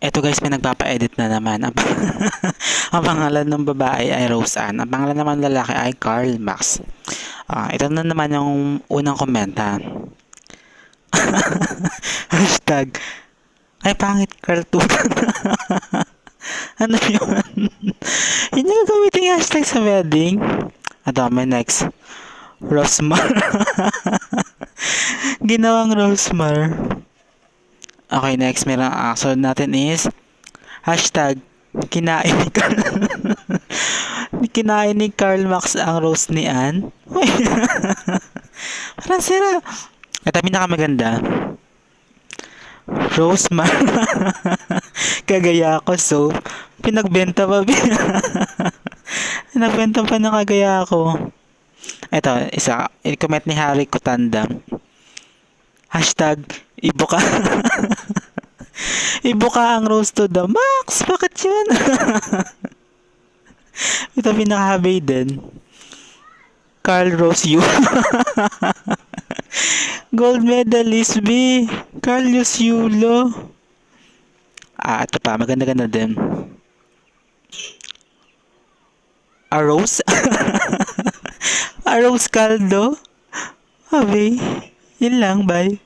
Eto guys, may nagpapa-edit na naman. Ang pangalan ng babae ay Rose Ann. Ang pangalan naman ng lalaki ay Carl Max. Ito na naman yung unang komenta. Hashtag, ay pangit Carl Tugan. Ano yun? Yun yung gagamitin yung hashtag sa wedding. Ito, may next. Rosmar. Ginawang Rosmar. Okay, next. Merong sunod natin is hashtag kinain ni Carl. Kinain ni Carl Max ang roast ni Ann. Parang sira. At ang pinakamaganda, Rose man. Kagaya ko, so pinagbenta pa. Pinagbenta pa ng kagaya ko. Ito, isa. I-comment ni Harry Kutandam. Hashtag ibuka. Ibuka ang rose to the max. Bakit yun? Ito pinakahabay din. Carl Rose Yu. Gold medalist B. Carlos Yulo. Ito pa. Maganda-ganda din. A rose? A rose caldo? Abi. Yun lang. Bye.